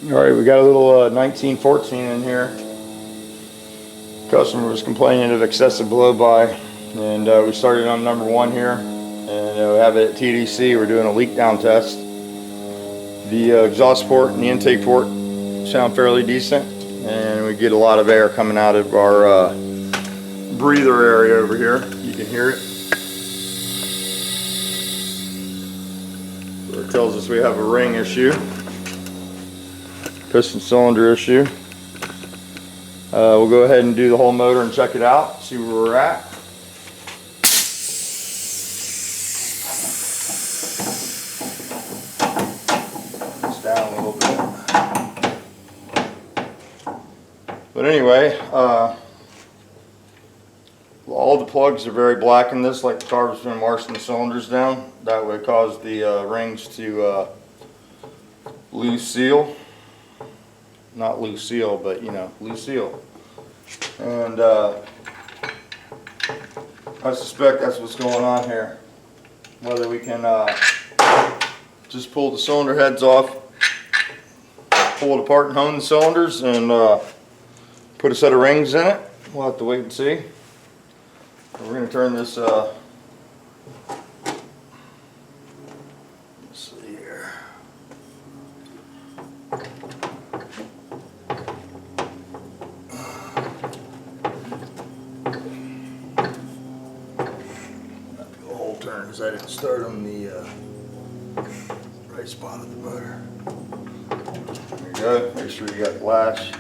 Alright, we got a little 1914 in here. Customer was complaining of excessive blow-by, and we started on number 1 here, and we have it at TDC. We're doing a leak down test. The exhaust port and the intake port sound fairly decent, and we get a lot of air coming out of our breather area over here. You can hear it. So it tells us we have a ring issue, piston cylinder issue. We'll go ahead and do the whole motor and check it out, see where we're at. It's down a little bit. But anyway, all the plugs are very black in this, like the carburetor's been marching the cylinders down. That would cause the rings to lose seal. Not loose seal, but you know, loose seal. And I suspect that's what's going on here. Whether we can just pull the cylinder heads off, pull it apart and hone the cylinders, and put a set of rings in it. We'll have to wait and see. We're going to turn this let's see here. Turns, I didn't start on the right spot of the motor. There you go. Make sure you got the latch.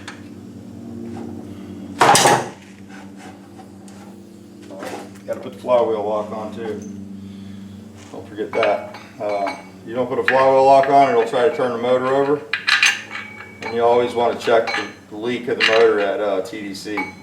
Got to put the flywheel lock on too. Don't forget that. You don't put a flywheel lock on, it'll try to turn the motor over. And you always want to check the leak of the motor at TDC.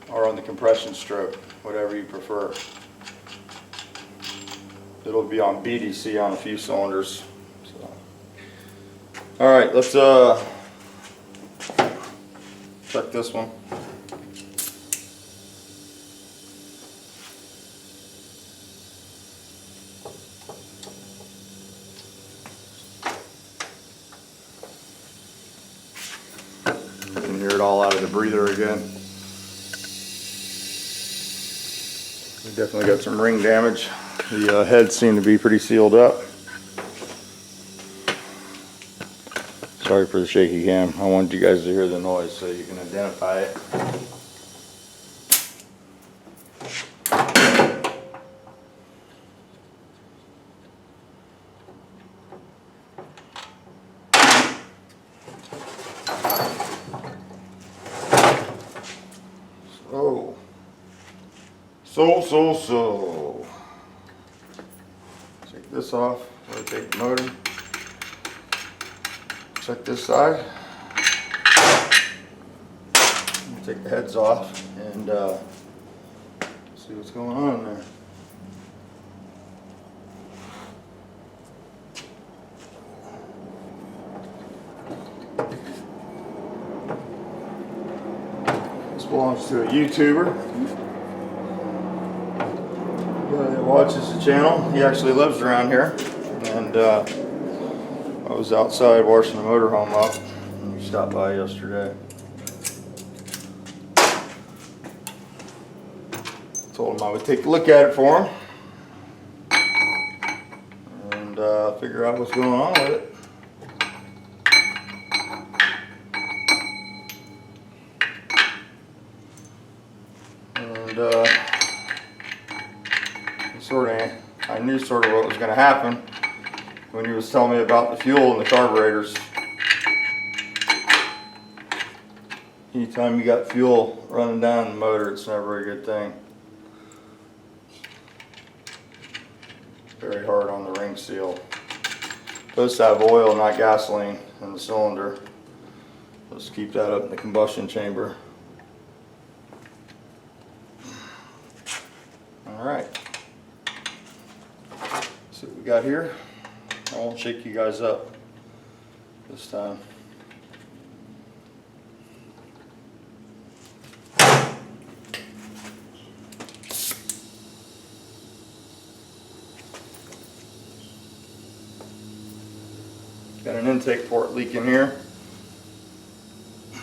Or on the compression stroke, whatever you prefer. It'll be on BDC on a few cylinders. So. Alright, let's check this one. You can hear it all out of the breather again. We definitely got some ring damage. The heads seem to be pretty sealed up. Sorry for the shaky cam. I wanted you guys to hear the noise so you can identify it. So. Take this off, rotate the motor. Check this side. Take the heads off and see what's going on there. This belongs to a YouTuber. Watches the channel. He actually lives around here, and I was outside washing the motorhome up, and he stopped by yesterday. Told him I would take a look at it for him and figure out what's going on with it. And I knew sort of what was going to happen when he was telling me about the fuel and the carburetors. Anytime you got fuel running down the motor, it's never a good thing. Very hard on the ring seal. Supposed to have oil, not gasoline, in the cylinder. Let's keep that up in the combustion chamber. Alright. See what we got here. I won't shake you guys up this time. Got an intake port leak in here. So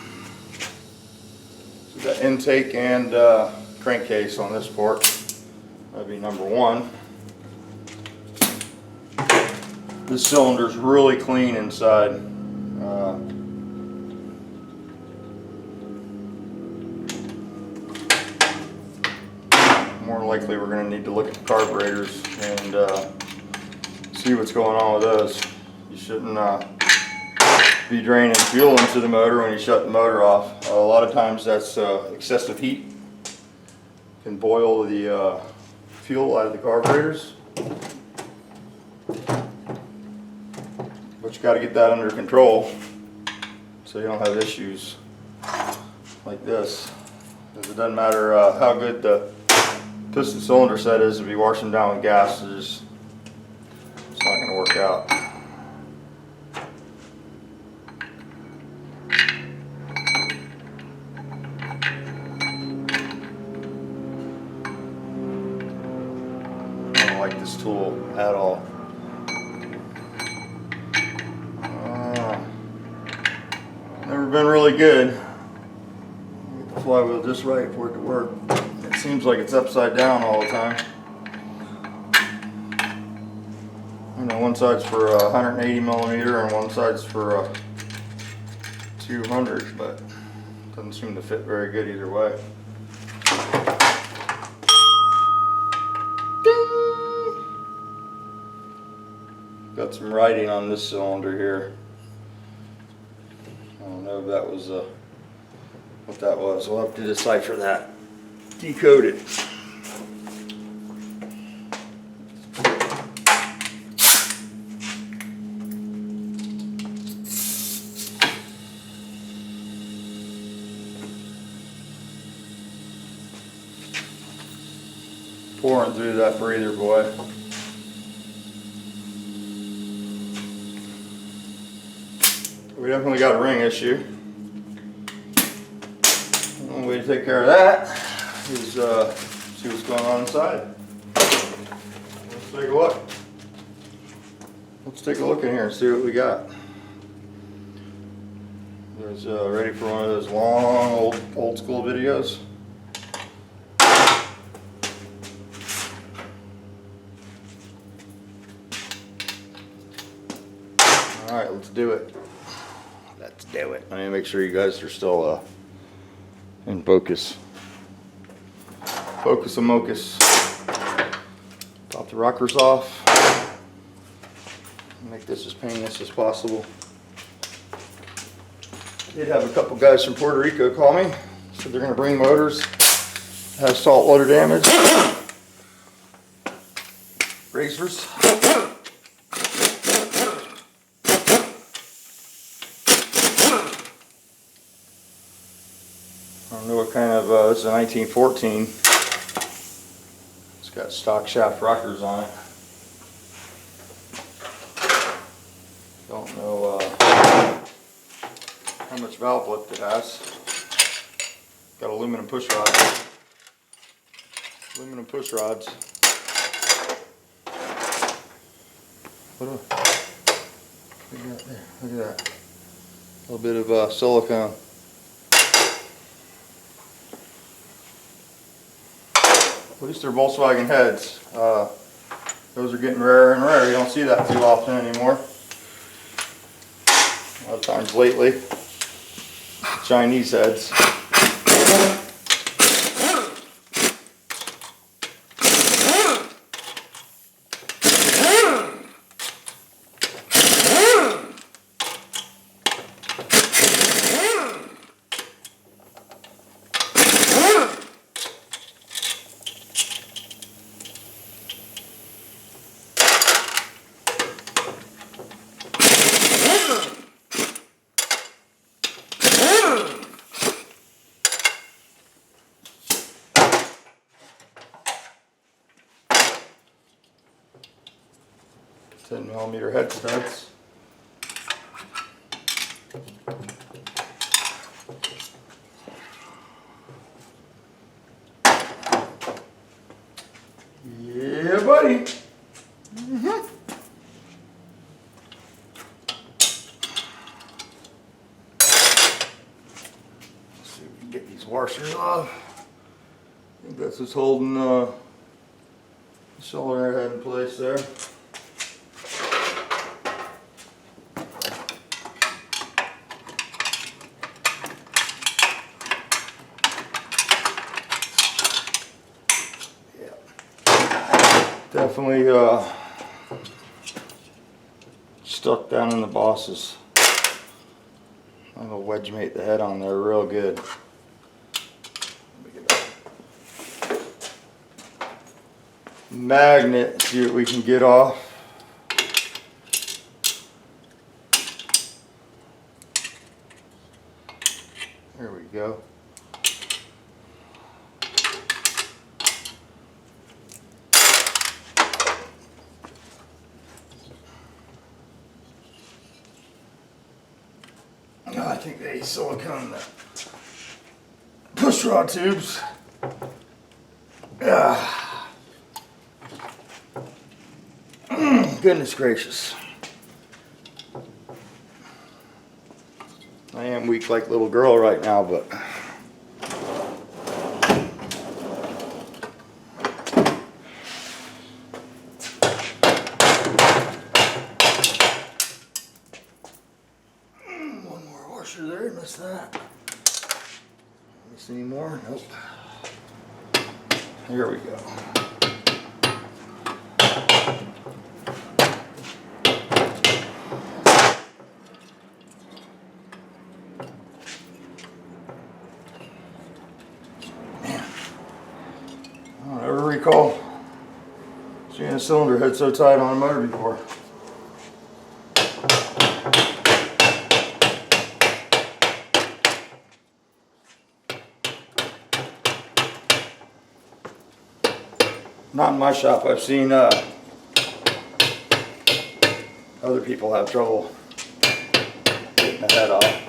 we've got intake and crankcase on this port. That'd be number one. This cylinder's really clean inside. More likely we're going to need to look at the carburetors and see what's going on with those. You shouldn't be draining fuel into the motor when you shut the motor off. A lot of times that's excessive heat can boil the fuel out of the carburetors. But you got to get that under control so you don't have issues like this. Because it doesn't matter how good the piston cylinder set is, if you wash them down with gas, it's not going to work out. I don't like this tool at all. Never been really good. Get the flywheel just right for it to work. It seems like it's upside down all the time. You know, one side's for 180 millimeter and one side's for 200, but it doesn't seem to fit very good either way. Ding! Got some writing on this cylinder here. I don't know if that was what that was. We'll have to decipher that. Decode it. Pouring through that breather, boy. We definitely got a ring issue. The only way to take care of that is see what's going on inside. Let's take a look. Let's take a look in here and see what we got. There's ready for one of those long old school videos. All right, let's do it. Let's do it. I need to make sure you guys are still in focus. Focus and mocus. Pop the rockers off. Make this as painless as possible. Did have a couple guys from Puerto Rico call me. Said they're going to bring motors. Have saltwater damage. Racers. I don't know what kind of, this is a 1914. It's got stock shaft rockers on it. Don't know how much valve lift it has. Got aluminum push rods. Aluminum push rods. What do we got there? Look at that. A little bit of silicone. At least they're Volkswagen heads. Those are getting rarer and rarer. You don't see that too often anymore. A lot of times lately, Chinese heads. .10mm head studs. Yeah, buddy. Get these washers off. I think that's what's holding the cylinder head in place there. Definitely stuck down in the bosses. I'm gonna wedge mate the head on there real good. Magnet, see what we can get off. There we go. I think they silicone the push rod tubes. Goodness gracious. I am weak like little girl right now, but one more washer there, missed that. Miss any more? Nope. Here we go. I don't ever recall seeing a cylinder head so tight on a motor before. Not in my shop. I've seen other people have trouble getting the head off.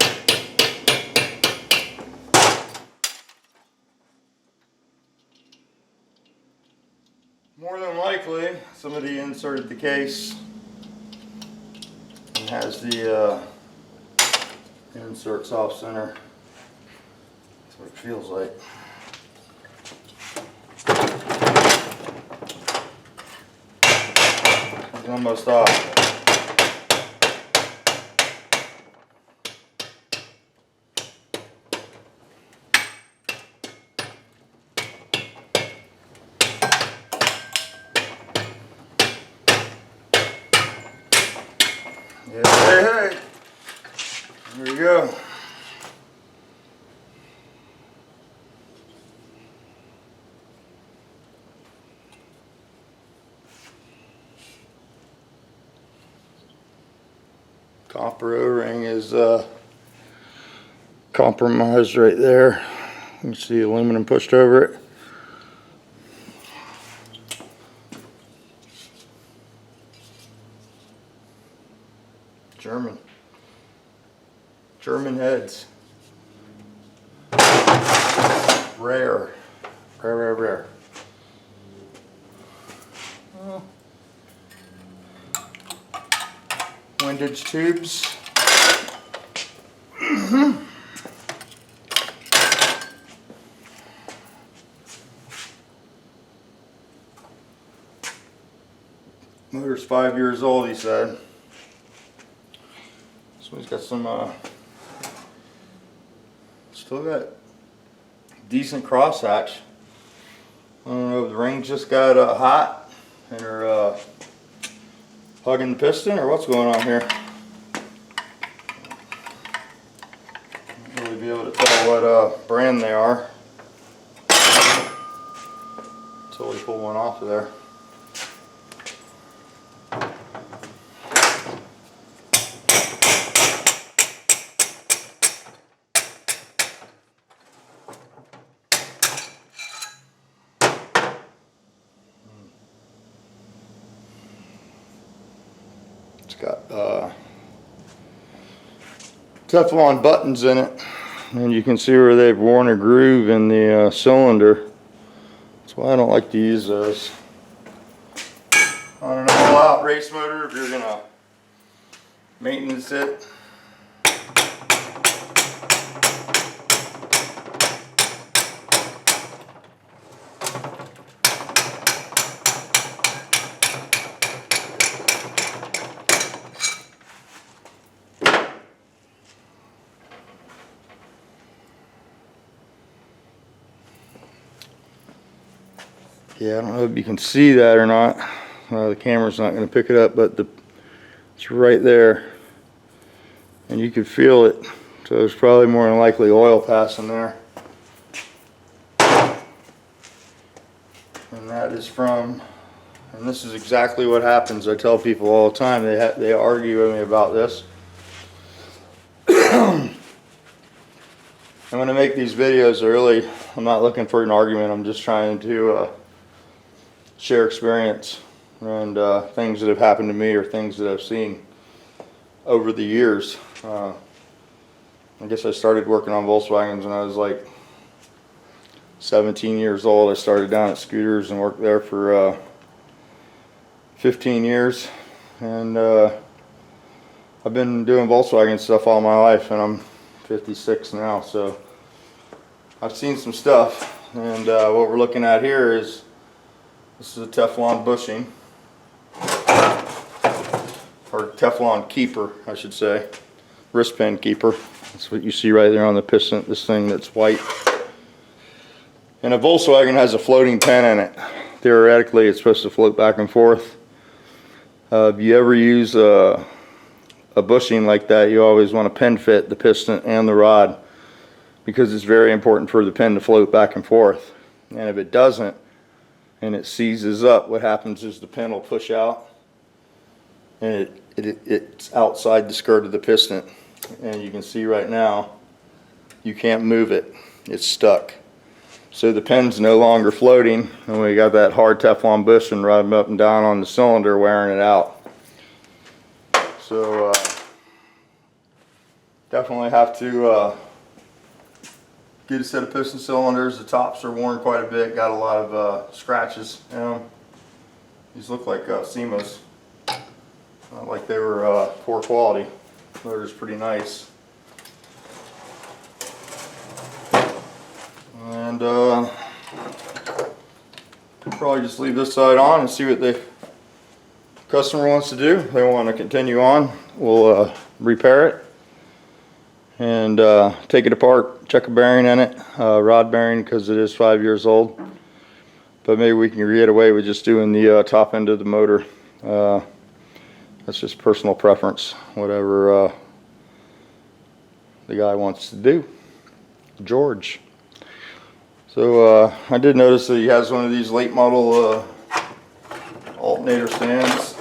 More than likely, somebody inserted the case and has the inserts off center. That's what it feels like. It's almost off. Hey, there we go. Copper O-ring is compromised right there. You can see aluminum pushed over it. German heads. Rare. Rare. Well, windage tubes. Motor's 5 years old, he said. This one's got some, still got decent crosshatch. I don't know if the ring just got hot and are hugging the piston or what's going on here. Won't really be able to tell what brand they are until we pull one off of there. It's got Teflon buttons in it, and you can see where they've worn a groove in the cylinder. That's why I don't like to use those on an all-out race motor if you're gonna maintenance it. Yeah, I don't know if you can see that or not. The camera's not going to pick it up, but it's right there, and you can feel it. So there's probably more than likely oil passing there. And that is from, and this is exactly what happens. I tell people all the time, they argue with me about this. And when I make these videos, I'm not looking for an argument. I'm just trying to share experience and things that have happened to me or things that I've seen over the years. I guess I started working on Volkswagens when I was like 17 years old. I started down at Scooters and worked there for 15 years, and I've been doing Volkswagen stuff all my life, and I'm 56 now, so I've seen some stuff. And what we're looking at here is, this is a Teflon bushing, or Teflon keeper, I should say, wrist pin keeper. That's what you see right there on the piston, this thing that's white. And a Volkswagen has a floating pin in it. Theoretically, it's supposed to float back and forth. If you ever use a bushing like that, you always want to pin fit the piston and the rod, because it's very important for the pin to float back and forth. And if it doesn't, and it seizes up, what happens is the pin will push out, and it's outside the skirt of the piston. And you can see right now, you can't move it. It's stuck. So the pin's no longer floating, and we got that hard Teflon bushing riding up and down on the cylinder, wearing it out. So definitely have to get a set of piston cylinders. The tops are worn quite a bit, got a lot of scratches in them. These look like SEMAs, not like they were poor quality. Motor's pretty nice. And probably just leave this side on and see what the customer wants to do. If they want to continue on, we'll repair it and take it apart, check a bearing in it, rod bearing, because it is 5 years old. But maybe we can get away with just doing the top end of the motor. That's just personal preference, whatever the guy wants to do. George. So I did notice that he has one of these late model alternator stands.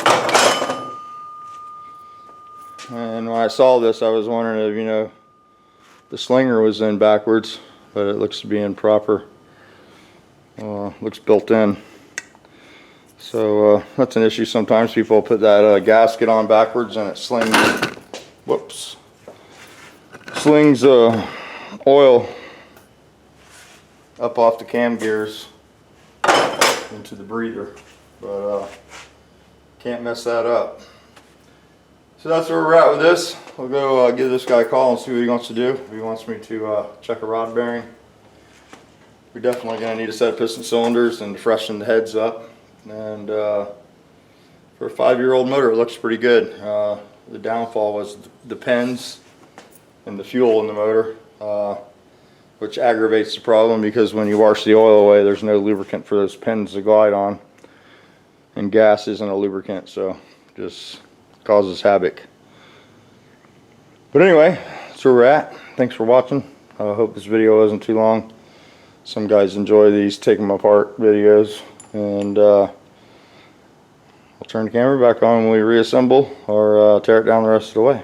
And when I saw this, I was wondering if, the slinger was in backwards, but it looks to be in proper. Looks built in. So that's an issue. Sometimes people put that gasket on backwards and it slings, whoops, slings oil up off the cam gears into the breather, but can't mess that up. So that's where we're at with this. We'll go give this guy a call and see what he wants to do. If he wants me to check a rod bearing, we're definitely going to need a set of piston cylinders and freshen the heads up. And for a 5-year-old motor, it looks pretty good. The downfall was the pins and the fuel in the motor, which aggravates the problem, because when you wash the oil away, there's no lubricant for those pins to glide on, and gas isn't a lubricant, so just causes havoc. But anyway, that's where we're at. Thanks for watching. I hope this video wasn't too long. Some guys enjoy these take them apart videos, and I'll turn the camera back on when we reassemble or tear it down the rest of the way.